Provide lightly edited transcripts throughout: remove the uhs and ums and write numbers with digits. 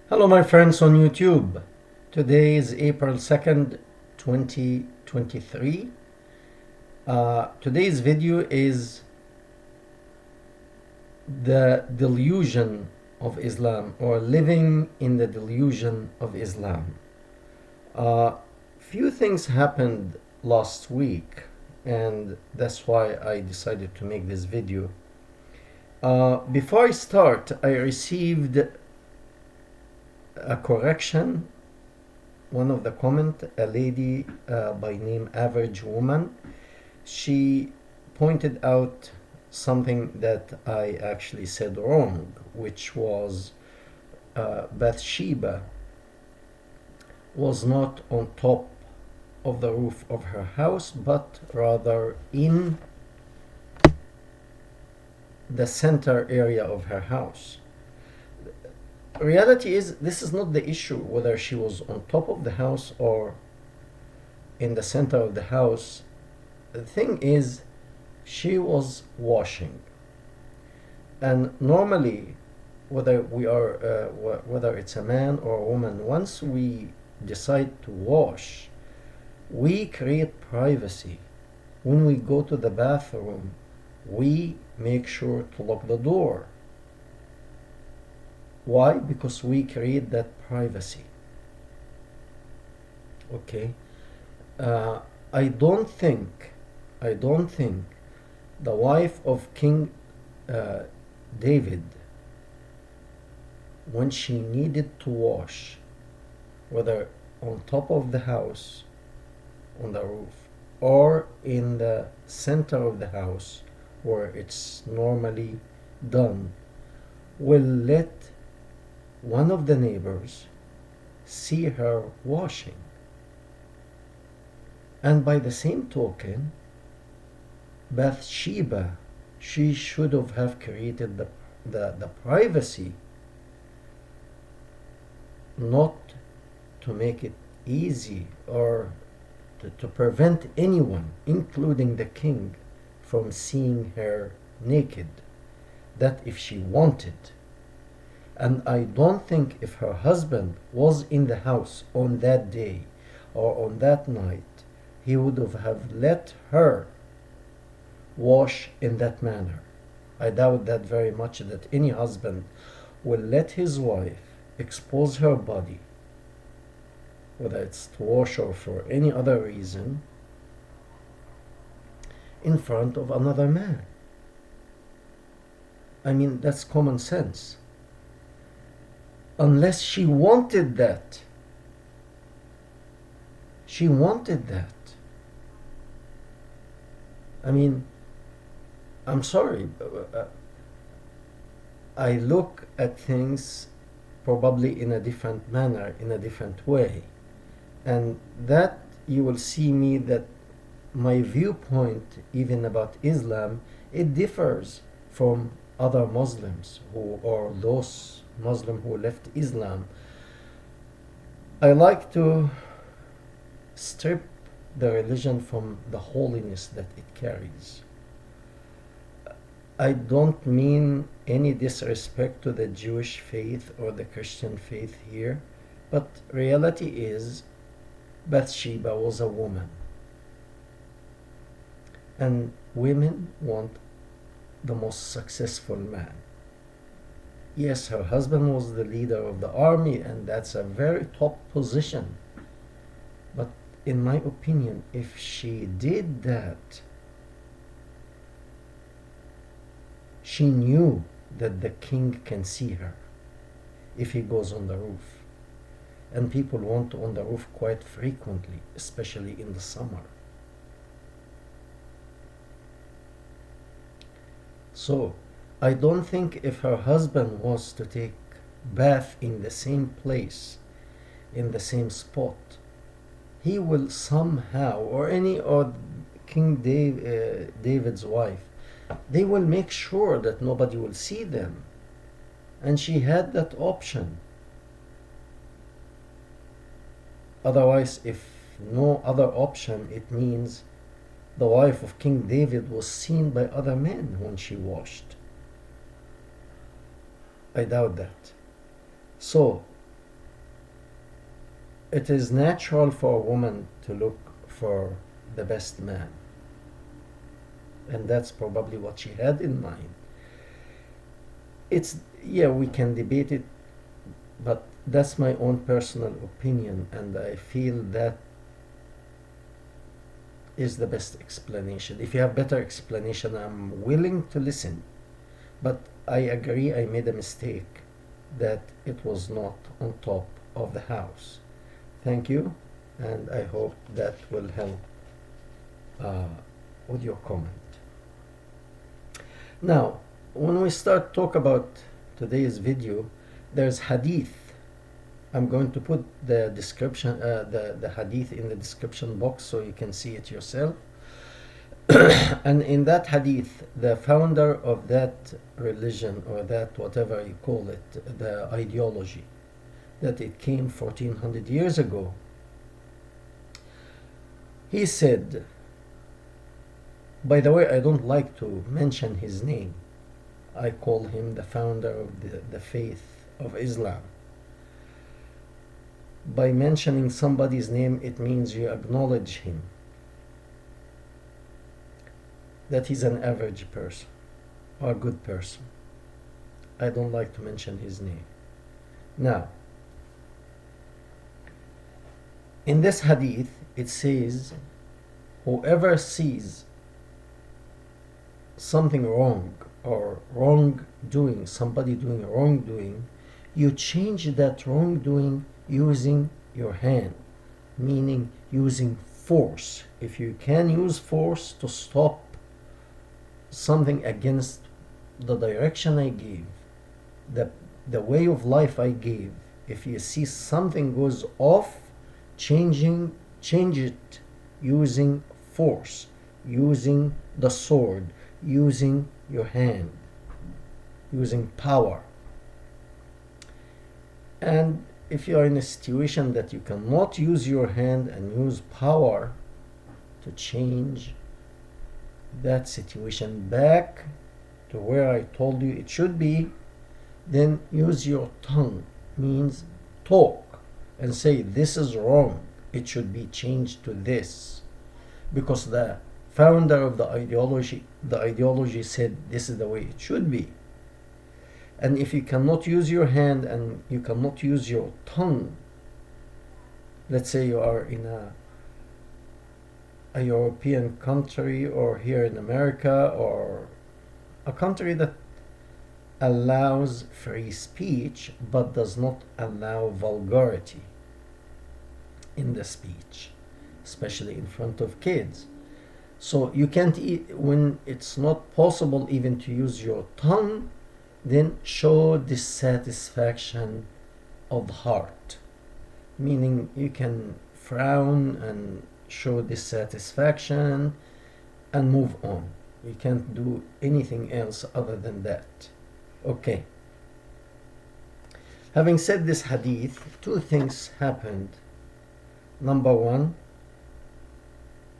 Hello, my friends on YouTube. Today is April 2nd, 2023. Today's video is the delusion of Islam, or living in the delusion of Islam. Few things happened last week, and that's why I decided to make this video. Before I start, I received a correction. One of the comment, a lady by name Average Woman, she pointed out something that I actually said wrong, which was Bathsheba was not on top of the roof of her house, but rather in the center area of her house. Reality is, this is not the issue whether she was on top of the house or in the center of the house. The thing is, she was washing, and normally, whether it's a man or a woman, once we decide to wash, we create privacy. When we go to the bathroom, we make sure to lock the door. Why? Because we create that privacy. Okay. I don't think the wife of King David, when she needed to wash, whether on top of the house, on the roof, or in the center of the house where it's normally done, will let one of the neighbors see her washing. And by the same token, Bathsheba, she should have created the privacy, not to make it easy or to prevent anyone, including the king, from seeing her naked. That if she wanted. And I don't think if her husband was in the house on that day or on that night, he would have let her wash in that manner. I doubt that very much, that any husband will let his wife expose her body, whether it's to wash or for any other reason, in front of another man. I mean, that's common sense. Unless she wanted that. She wanted that. I mean, I'm sorry. I look at things probably in a different manner, in a different way. And that you will see me that my viewpoint, even about Islam, it differs from other Muslims or those Muslim who left Islam. I like to strip the religion from the holiness that it carries. I don't mean any disrespect to the Jewish faith or the Christian faith here, but reality is Bathsheba was a woman. And women want the most successful man. Yes, her husband was the leader of the army, and that's a very top position. But in my opinion, if she did that, she knew that the king can see her if he goes on the roof. And people want on the roof quite frequently, especially in the summer. So, I don't think if her husband was to take bath in the same place, in the same spot, he will somehow, or King David's wife, they will make sure that nobody will see them. And she had that option. Otherwise, if no other option, it means the wife of King David was seen by other men when she washed. I doubt that. So, it is natural for a woman to look for the best man, and that's probably what she had in mind. It's, yeah, we can debate it, but that's my own personal opinion, and I feel that is the best explanation. If you have better explanation, I'm willing to listen. But I agree I made a mistake that it was not on top of the house. Thank you, and I hope that will help with your comment. Now, when we start talk about today's video, there's hadith. I'm going to put the description, the hadith in the description box so you can see it yourself. And in that hadith, the founder of that religion, or that whatever you call it, the ideology, that it came 1400 years ago, he said, by the way, I don't like to mention his name. I call him the founder of the faith of Islam. By mentioning somebody's name, it means you acknowledge him, that he's an average person or a good person. I don't like to mention his name. Now, in this hadith, it says, whoever sees something wrong or wrongdoing, somebody doing wrongdoing, you change that wrongdoing using your hand, meaning using force. If you can use force to stop something against the direction I gave, the way of life I gave, if you see something goes off, change it using force, using the sword, using your hand, using power. And if you are in a situation that you cannot use your hand and use power to change that situation back to where I told you it should be, then use your tongue, means talk and say, this is wrong, it should be changed to this, because the founder of the ideology said this is the way it should be. And if you cannot use your hand and you cannot use your tongue, let's say you are in a European country, or here in America, or a country that allows free speech but does not allow vulgarity in the speech, especially in front of kids. So you can't when it's not possible even to use your tongue, then show dissatisfaction of heart, meaning you can frown and show dissatisfaction and move on. You can't do anything else other than that. Okay. Having said this hadith, two things happened. Number one,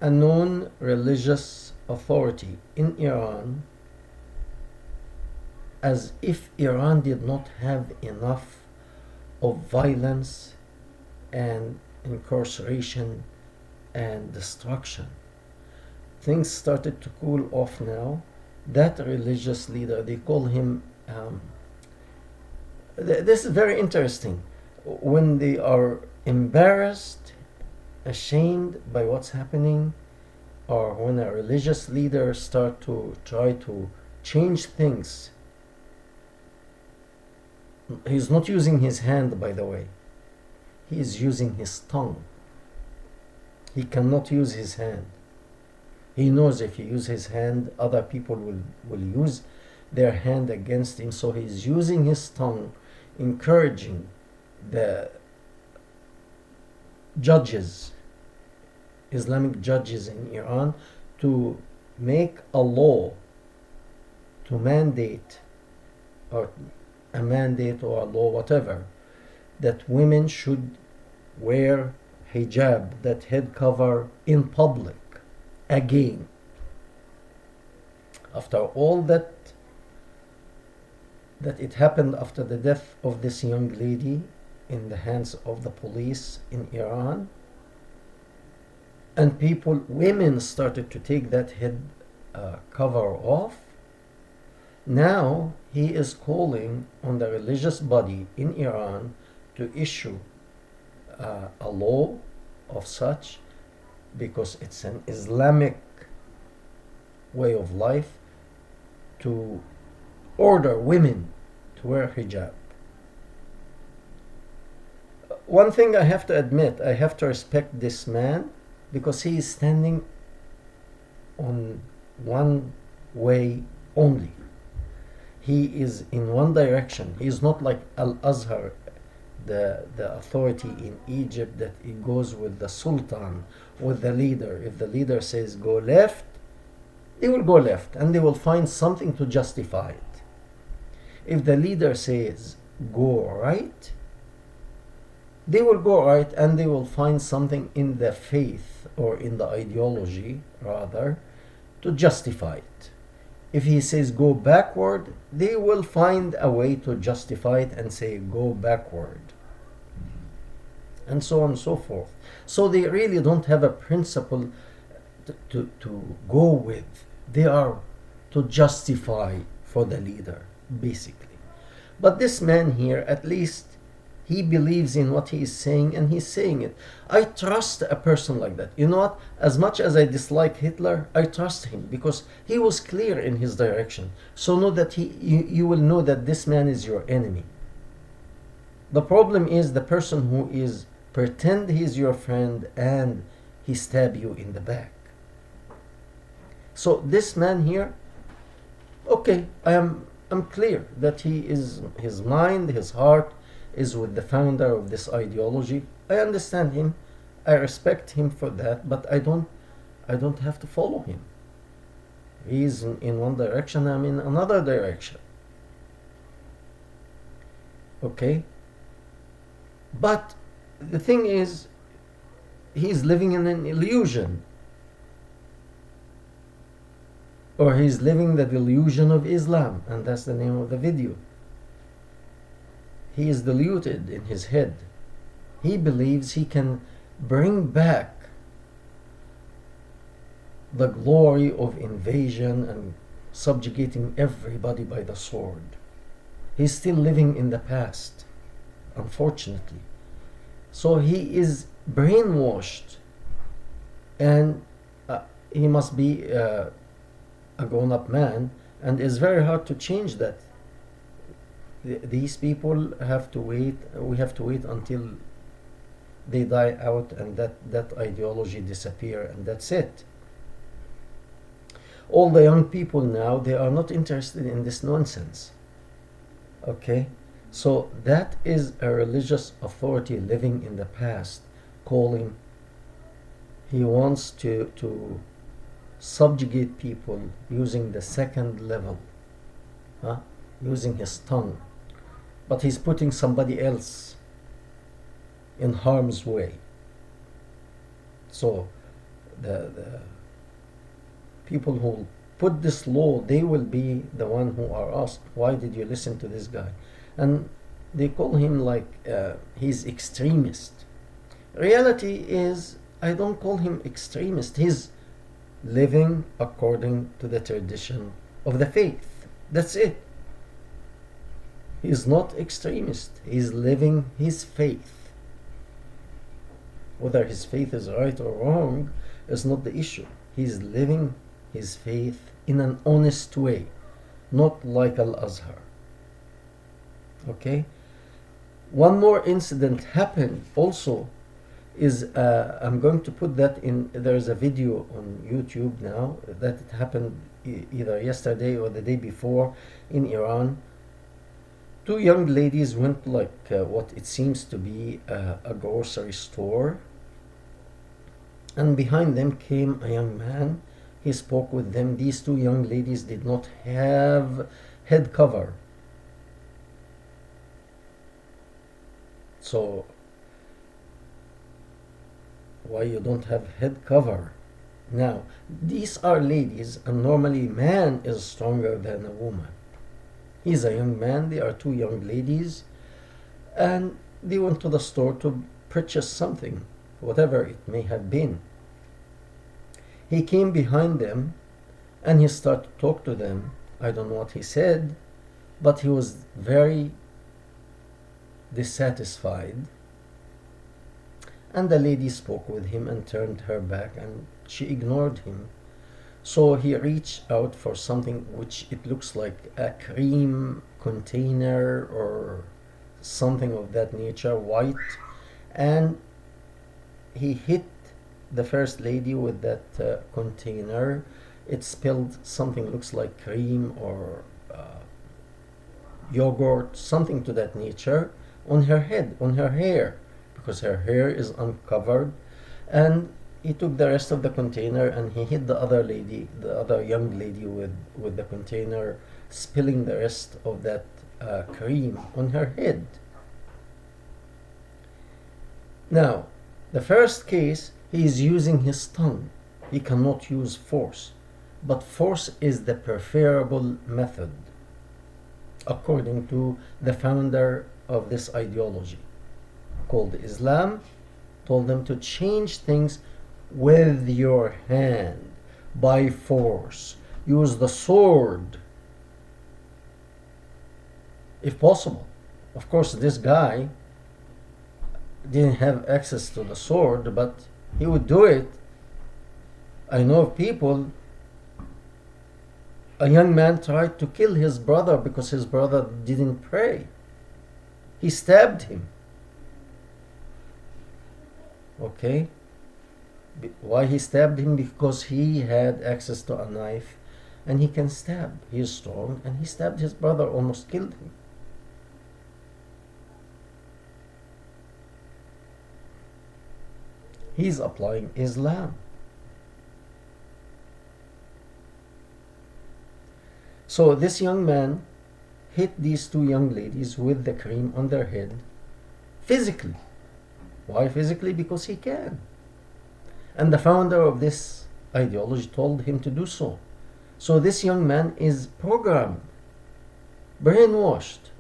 a known religious authority in Iran, as if Iran did not have enough of violence and incarceration and destruction. Things started to cool off now. That religious leader, they call him, this is very interesting. When they are embarrassed, ashamed by what's happening, or when a religious leader start to try to change things, he's not using his hand, by the way. He is using his tongue. He cannot use his hand. He knows if he uses his hand, other people will use their hand against him. So he's using his tongue, encouraging the judges, Islamic judges in Iran, to make a law to mandate, or a mandate or a law, whatever, that women should wear hijab, that head cover, in public again. After all that it happened after the death of this young lady, in the hands of the police in Iran, and women started to take that head cover off. Now he is calling on the religious body in Iran to issue a law of such, because it's an Islamic way of life, to order women to wear hijab. One thing I have to admit, I have to respect this man, because he is standing on one way only. He is in one direction. He is not like Al-Azhar, the authority in Egypt, that it goes with the sultan, with the leader. If the leader says go left, they will go left, and they will find something to justify it. If the leader says go right, they will go right, and they will find something in the faith, or in the ideology rather, to justify it. If he says go backward, they will find a way to justify it and say go backward, and so on and so forth. So they really don't have a principle to go with. They are to justify for the leader, basically. But this man here, at least, he believes in what he is saying, and he's saying it. I trust a person like that. You know what? As much as I dislike Hitler, I trust him, because he was clear in his direction. So know that you will know that this man is your enemy. The problem is the person who is pretend he's your friend and he stab you in the back. So this man here, okay, I'm clear that his mind, his heart is with the founder of this ideology. I understand him. I respect him for that, but I don't have to follow him. He's in one direction, I'm in another direction. Okay? But the thing is, he's living in an illusion. Or he's living the delusion of Islam, and that's the name of the video. He is deluded in his head. He believes he can bring back the glory of invasion and subjugating everybody by the sword. He's still living in the past, unfortunately. So he is brainwashed, and he must be a grown-up man, and it's very hard to change that. These people have to wait. We have to wait until they die out, and that ideology disappear, and that's it. All the young people now, they are not interested in this nonsense. Okay, so that is a religious authority living in the past, calling. He wants to subjugate people using the second level, using his tongue. But he's putting somebody else in harm's way. So the people who put this law, they will be the one who are asked, why did you listen to this guy? And they call him like he's extremist. Reality is, I don't call him extremist. He's living according to the tradition of the faith. That's it. He's not extremist. He's living his faith. Whether his faith is right or wrong is not the issue. He's living his faith in an honest way, not like Al-Azhar. Okay? One more incident happened also is, I'm going to put that in, there's a video on YouTube now that it happened either yesterday or the day before in Iran. Two young ladies went like what it seems to be a grocery store, and behind them came a young man. He spoke with them. These two young ladies did not have head cover. So why you don't have head cover? Now, these are ladies, and normally man is stronger than a woman. He's a young man, they are two young ladies, and They went to the store to purchase something, whatever it may have been. He came behind them and he started to talk to them. I don't know what he said, but he was very dissatisfied. And the lady spoke with him and turned her back and she ignored him. So he reached out for something which it looks like a cream container or something of that nature, white, and he hit the first lady with that container. It spilled something looks like cream or yogurt, something to that nature, on her head, on her hair, because her hair is uncovered. And he took the rest of the container and he hit the other lady, the other young lady, with the container, spilling the rest of that cream on her head. Now, the first case, he is using his tongue. He cannot use force. But force is the preferable method, according to the founder of this ideology called Islam. Told them to change things with your hand, by force. Use the sword, if possible. Of course, this guy didn't have access to the sword, but he would do it. I know of people. A young man tried to kill his brother because his brother didn't pray. He stabbed him. Okay? Why he stabbed him? Because he had access to a knife and he can stab. He is strong, and he stabbed his brother, almost killed him. He's applying Islam. So this young man hit these two young ladies with the cream on their head physically. Why physically? Because he can. And the founder of this ideology told him to do so. So this young man is programmed, brainwashed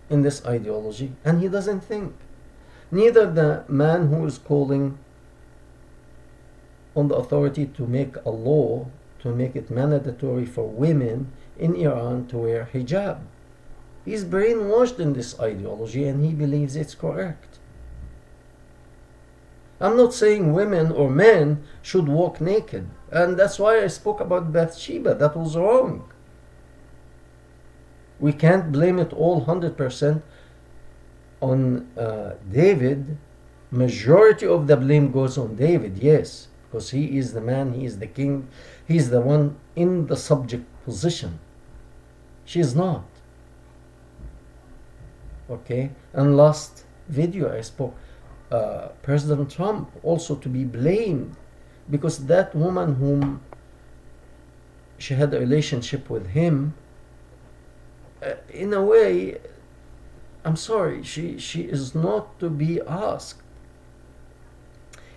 in this ideology, and he doesn't think. Neither the man who is calling on the authority to make a law to make it mandatory for women in Iran to wear hijab. He's brainwashed in this ideology and he believes it's correct. I'm not saying women or men should walk naked, and that's why I spoke about Bathsheba. That was wrong. We can't blame it all 100% on David. Majority of the blame goes on David, yes, because he is the man, he is the king, he's the one in the subject position. She's not. Okay? And last video I spoke, President Trump also to be blamed, because that woman whom she had a relationship with him, in a way, I'm sorry, she is not to be asked.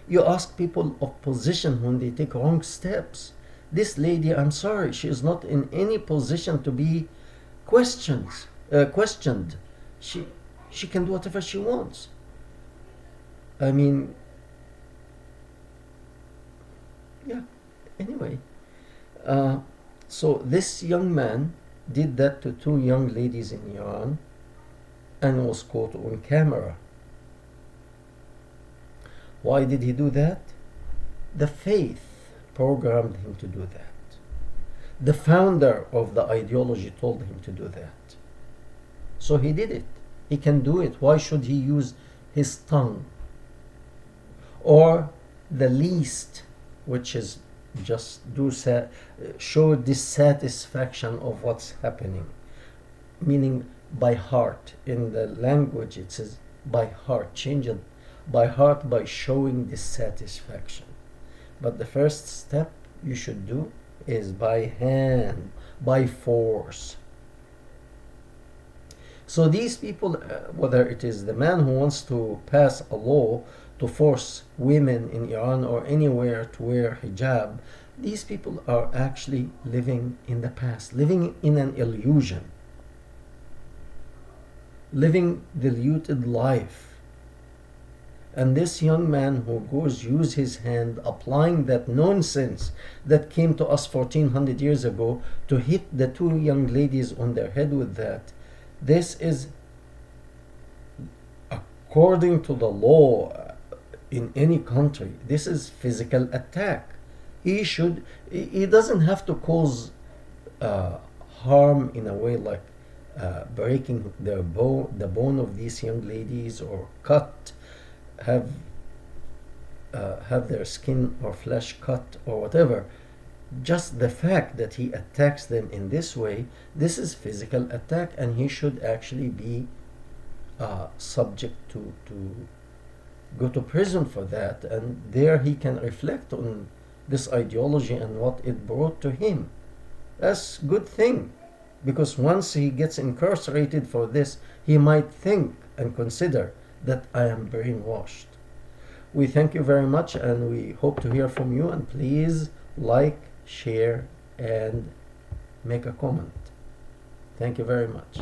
You ask people of position when they take wrong steps. This lady, I'm sorry, she is not in any position to be questioned. She can do whatever she wants. I mean, yeah. Anyway, so this young man did that to two young ladies in Iran and was caught on camera. Why did he do that? The faith programmed him to do that. The founder of the ideology told him to do that. So he did it. He can do it. Why should he use his tongue? Or the least, which is just show dissatisfaction of what's happening. Meaning by heart. In the language it says by heart. Change it by heart, by showing dissatisfaction. But the first step you should do is by hand, by force. So these people, whether it is the man who wants to pass a law to force women in Iran or anywhere to wear hijab, these people are actually living in the past, living in an illusion. living diluted life. And this young man who goes use his hand applying that nonsense that came to us 1400 years ago to hit the two young ladies on their head with that, this is according to the law in any country, this is physical attack. He doesn't have to cause harm in a way like breaking the bone of these young ladies, or have have their skin or flesh cut or whatever. Just the fact that he attacks them in this way, this is physical attack, and he should actually be subject to go to prison for that, and there he can reflect on this ideology and what it brought to him. That's a good thing, because once he gets incarcerated for this, he might think and consider that I am brainwashed. We thank you very much, and we hope to hear from you, and please like, share, and make a comment. Thank you very much.